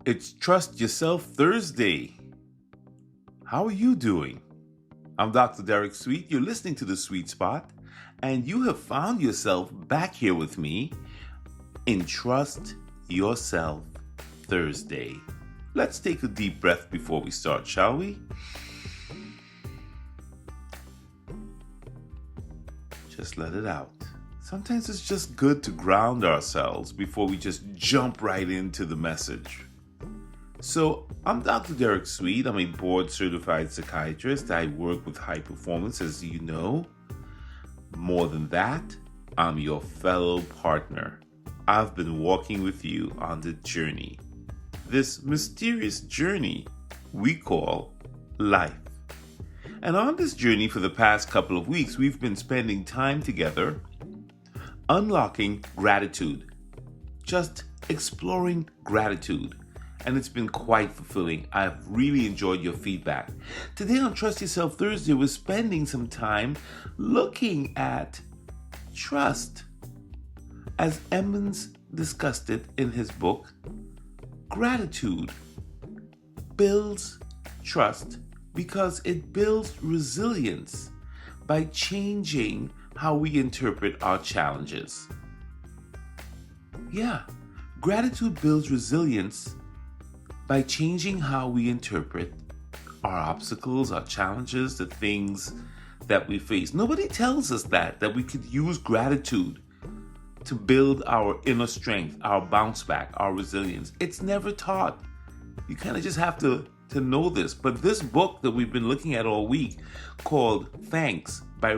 It's Trust Yourself Thursday. How are you doing? I'm Dr. Derek Sweet. You're listening to The Sweet Spot, and you have found yourself back here with me in Trust Yourself Thursday. Let's take a deep breath before we start, shall we? Just let it out. Sometimes it's just good to ground ourselves before we just jump right into the message. So, I'm Dr. Derek Sweet. I'm a board-certified psychiatrist. I work with high performance, as you know. More than that, I'm your fellow partner. I've been walking with you on the journey. This mysterious journey we call life. And on this journey for the past couple of weeks, we've been spending time together unlocking gratitude. Just exploring gratitude. And it's been quite fulfilling. I've really enjoyed your feedback. Today on Trust Yourself Thursday, we're spending some time looking at trust. As Emmons discussed it in his book, gratitude builds trust because it builds resilience by changing how we interpret our challenges. Yeah, gratitude builds resilience by changing how we interpret our obstacles, our challenges, the things that we face. Nobody tells us that we could use gratitude to build our inner strength, our bounce back, our resilience. It's never taught. You kind of just have to know this. But this book that we've been looking at all week, called Thanks by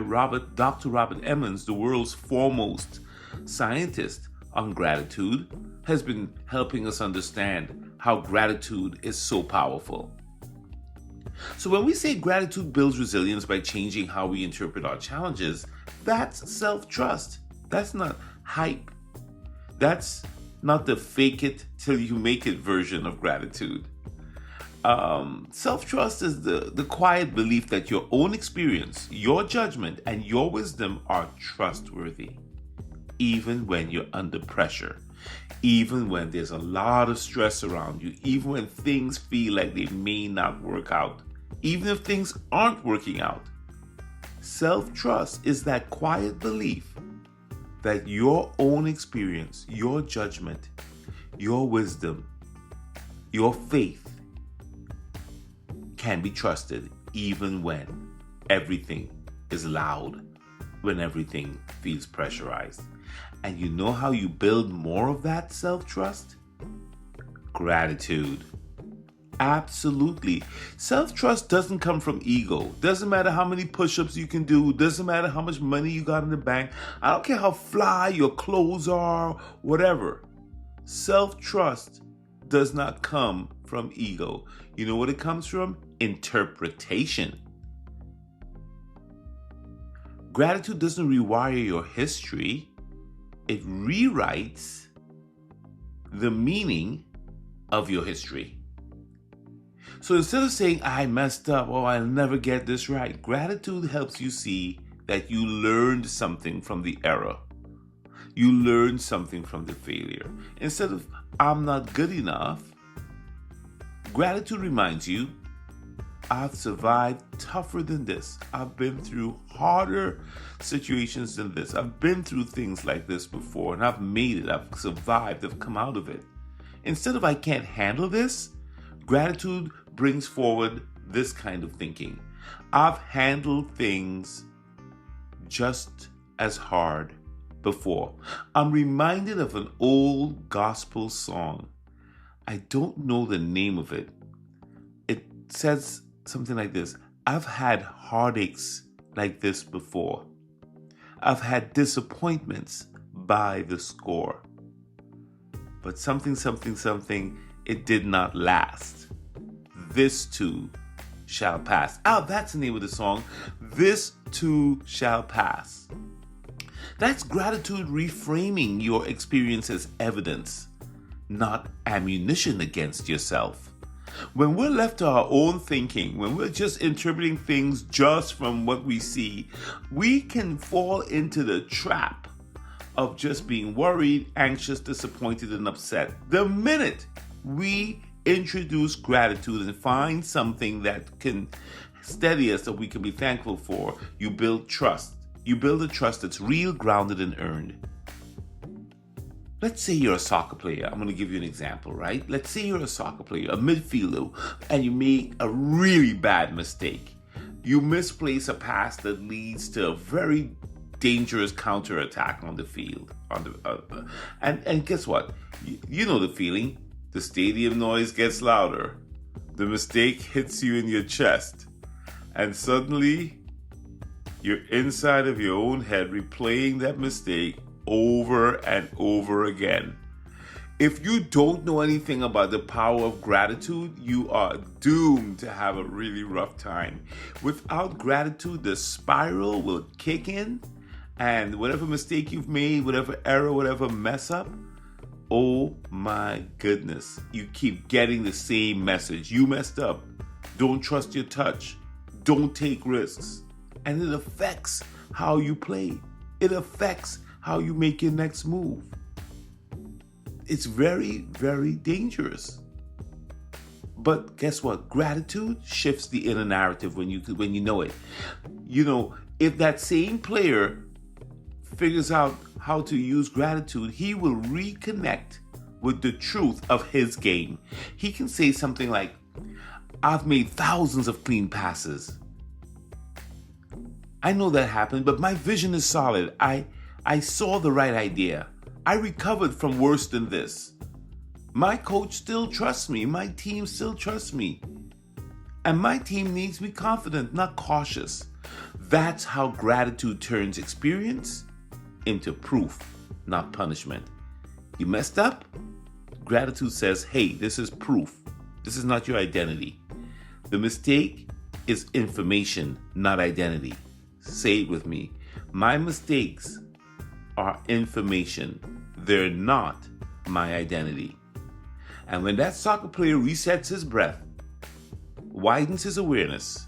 Dr. Robert Emmons, the world's foremost scientist on gratitude, has been helping us understand how gratitude is so powerful. So when we say gratitude builds resilience by changing how we interpret our challenges, that's self-trust. That's not hype. That's not the fake it till you make it version of gratitude. Self-trust is the quiet belief that your own experience, your judgment, and your wisdom are trustworthy, even when you're under pressure. Even when there's a lot of stress around you, even when things feel like they may not work out, even if things aren't working out. Self-trust is that quiet belief that your own experience, your judgment, your wisdom, your faith can be trusted even when everything is loud, when everything feels pressurized. And you know how you build more of that self-trust? Gratitude. Absolutely. Self-trust doesn't come from ego. Doesn't matter how many push-ups you can do. Doesn't matter how much money you got in the bank. I don't care how fly your clothes are, whatever. Self-trust does not come from ego. You know what it comes from? Interpretation. Gratitude doesn't rewire your history. It rewrites the meaning of your history. So instead of saying, I messed up, or I'll never get this right, gratitude helps you see that you learned something from the error. You learned something from the failure. Instead of, I'm not good enough, gratitude reminds you, I've survived tougher than this. I've been through harder situations than this. I've been through things like this before, and I've made it. I've survived. I've come out of it. Instead of I can't handle this, gratitude brings forward this kind of thinking. I've handled things just as hard before. I'm reminded of an old gospel song. I don't know the name of it. It says something like this: I've had heartaches like this before. I've had disappointments by the score. But something, it did not last. This too shall pass. That's the name of the song. This too shall pass. That's gratitude reframing your experience as evidence, not ammunition against yourself. When we're left to our own thinking, when we're just interpreting things just from what we see, we can fall into the trap of just being worried, anxious, disappointed, and upset the minute we introduce gratitude and find something that can steady us that we can be thankful for, you build trust. You build a trust that's real, grounded, and earned. Let's say you're a soccer player. I'm going to give you an example, right? Let's say you're a soccer player, a midfielder, and you make a really bad mistake. You misplace a pass that leads to a very dangerous counterattack on the field. And guess what? You know the feeling. The stadium noise gets louder. The mistake hits you in your chest. And suddenly, you're inside of your own head replaying that mistake over and over again. If you don't know anything about the power of gratitude, you are doomed to have a really rough time. Without gratitude, the spiral will kick in, and whatever mistake you've made, whatever error, whatever mess up, oh my goodness, you keep getting the same message. You messed up. Don't trust your touch. Don't take risks. And it affects how you play. It affects how you make your next move. It's very, very dangerous. But guess what? Gratitude shifts the inner narrative when you know it. You know, if that same player figures out how to use gratitude, he will reconnect with the truth of his game. He can say something like, I've made thousands of clean passes. I know that happened, but my vision is solid. I saw the right idea. I recovered from worse than this. My coach still trusts me. My team still trusts me. And my team needs me confident, not cautious. That's how gratitude turns experience into proof, not punishment. You messed up? Gratitude says, hey, this is proof. This is not your identity. The mistake is information, not identity. Say it with me. My mistakes are information. They're not my identity. And when that soccer player resets his breath, widens his awareness,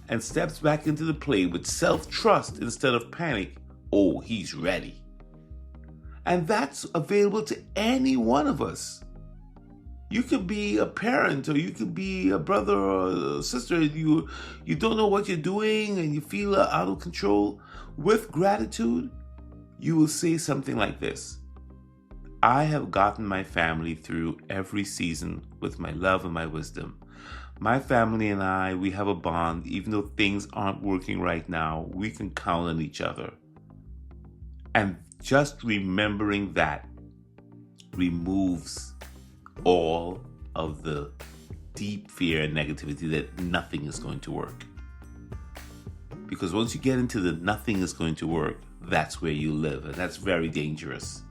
and steps back into the play with self-trust instead of panic, oh, he's ready. And that's available to any one of us. You could be a parent, or you could be a brother or a sister. You don't know what you're doing and you feel out of control. With gratitude, you will say something like this. I have gotten my family through every season with my love and my wisdom. My family and I, we have a bond. Even though things aren't working right now, we can count on each other. And just remembering that removes all of the deep fear and negativity that nothing is going to work. Because once you get into the nothing is going to work, that's where you live, and that's very dangerous.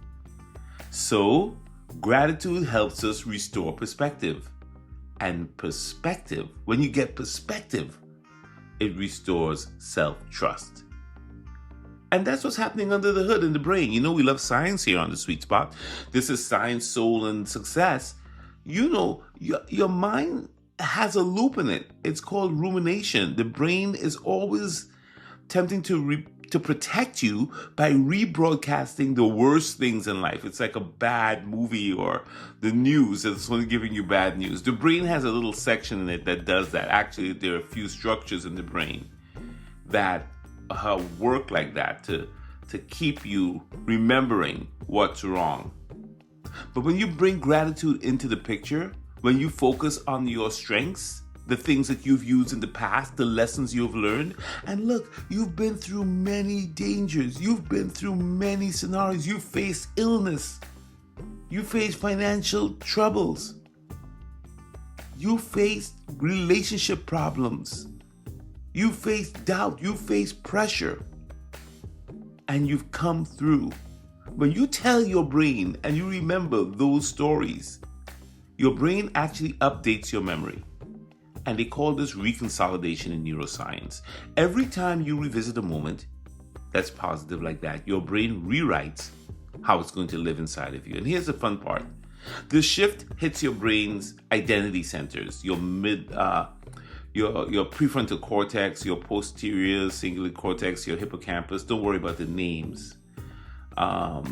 So, gratitude helps us restore perspective. And perspective, when you get perspective, it restores self-trust. And that's what's happening under the hood in the brain. You know, we love science here on The Sweet Spot. This is Science, Soul, and Success. You know, your mind has a loop in it. It's called rumination. The brain is always tempting to protect you by rebroadcasting the worst things in life. It's like a bad movie or the news that's only giving you bad news. The brain has a little section in it that does that. Actually, there are a few structures in the brain that work like that to keep you remembering what's wrong. But when you bring gratitude into the picture, when you focus on your strengths, the things that you've used in the past, the lessons you've learned, and look, you've been through many dangers, you've been through many scenarios, you've faced illness, you faced financial troubles, you faced relationship problems, you faced doubt, you faced pressure, and you've come through. When you tell your brain and you remember those stories, your brain actually updates your memory. And they call this reconsolidation in neuroscience. Every time you revisit a moment that's positive like that, your brain rewrites how it's going to live inside of you. And here's the fun part. The shift hits your brain's identity centers, your prefrontal cortex, your posterior cingulate cortex, your hippocampus. Don't worry about the names.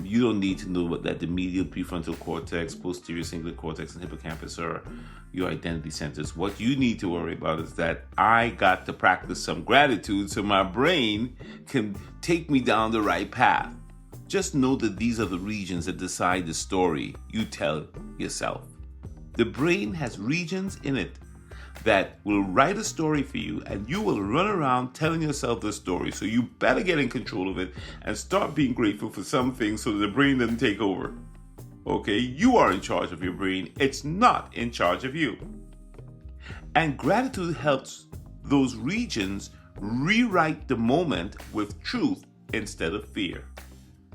You don't need to know that the medial prefrontal cortex, posterior cingulate cortex, and hippocampus are your identity centers. What you need to worry about is that I got to practice some gratitude so my brain can take me down the right path. Just know that these are the regions that decide the story you tell yourself. The brain has regions in it that will write a story for you, and you will run around telling yourself the story. So you better get in control of it and start being grateful for some things so that the brain doesn't take over. Okay, you are in charge of your brain. It's not in charge of you. And gratitude helps those regions rewrite the moment with truth instead of fear.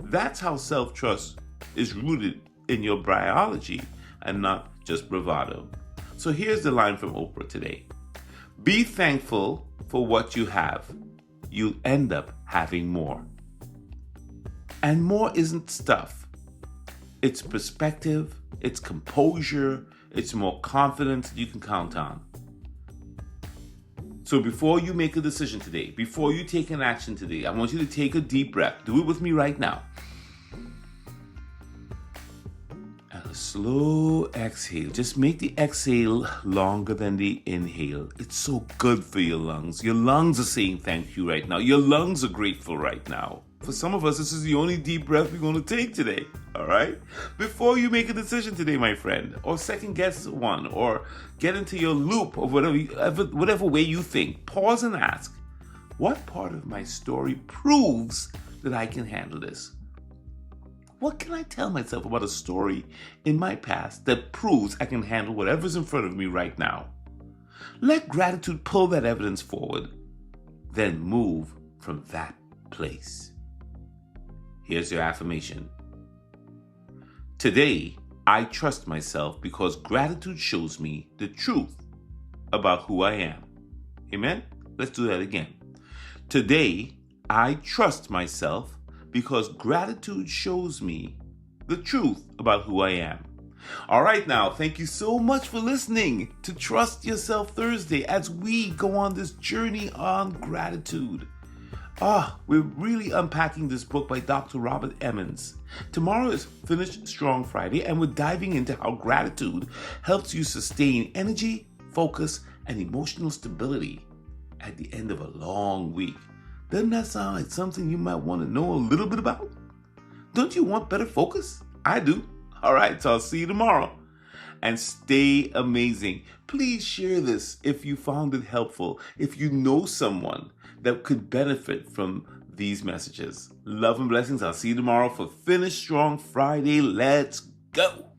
That's how self-trust is rooted in your biology and not just bravado. So here's the line from Oprah today. Be thankful for what you have. You'll end up having more. And more isn't stuff. It's perspective, it's composure, it's more confidence that you can count on. So before you make a decision today, before you take an action today, I want you to take a deep breath. Do it with me right now. And a slow exhale. Just make the exhale longer than the inhale. It's so good for your lungs. Your lungs are saying thank you right now. Your lungs are grateful right now. For some of us, this is the only deep breath we're going to take today. All right? Before you make a decision today, my friend, or second guess one, or get into your loop of whatever way you think, pause and ask, what part of my story proves that I can handle this? What can I tell myself about a story in my past that proves I can handle whatever's in front of me right now? Let gratitude pull that evidence forward, then move from that place. Here's your affirmation. Today, I trust myself because gratitude shows me the truth about who I am. Amen? Let's do that again. Today, I trust myself because gratitude shows me the truth about who I am. All right, now, thank you so much for listening to Trust Yourself Thursday as we go on this journey on gratitude. We're really unpacking this book by Dr. Robert Emmons. Tomorrow is Finish Strong Friday, and we're diving into how gratitude helps you sustain energy, focus, and emotional stability at the end of a long week. Doesn't that sound like something you might want to know a little bit about? Don't you want better focus? I do. All right, so I'll see you tomorrow. And stay amazing. Please share this if you found it helpful, if you know someone that could benefit from these messages. Love and blessings. I'll see you tomorrow for Finish Strong Friday. Let's go.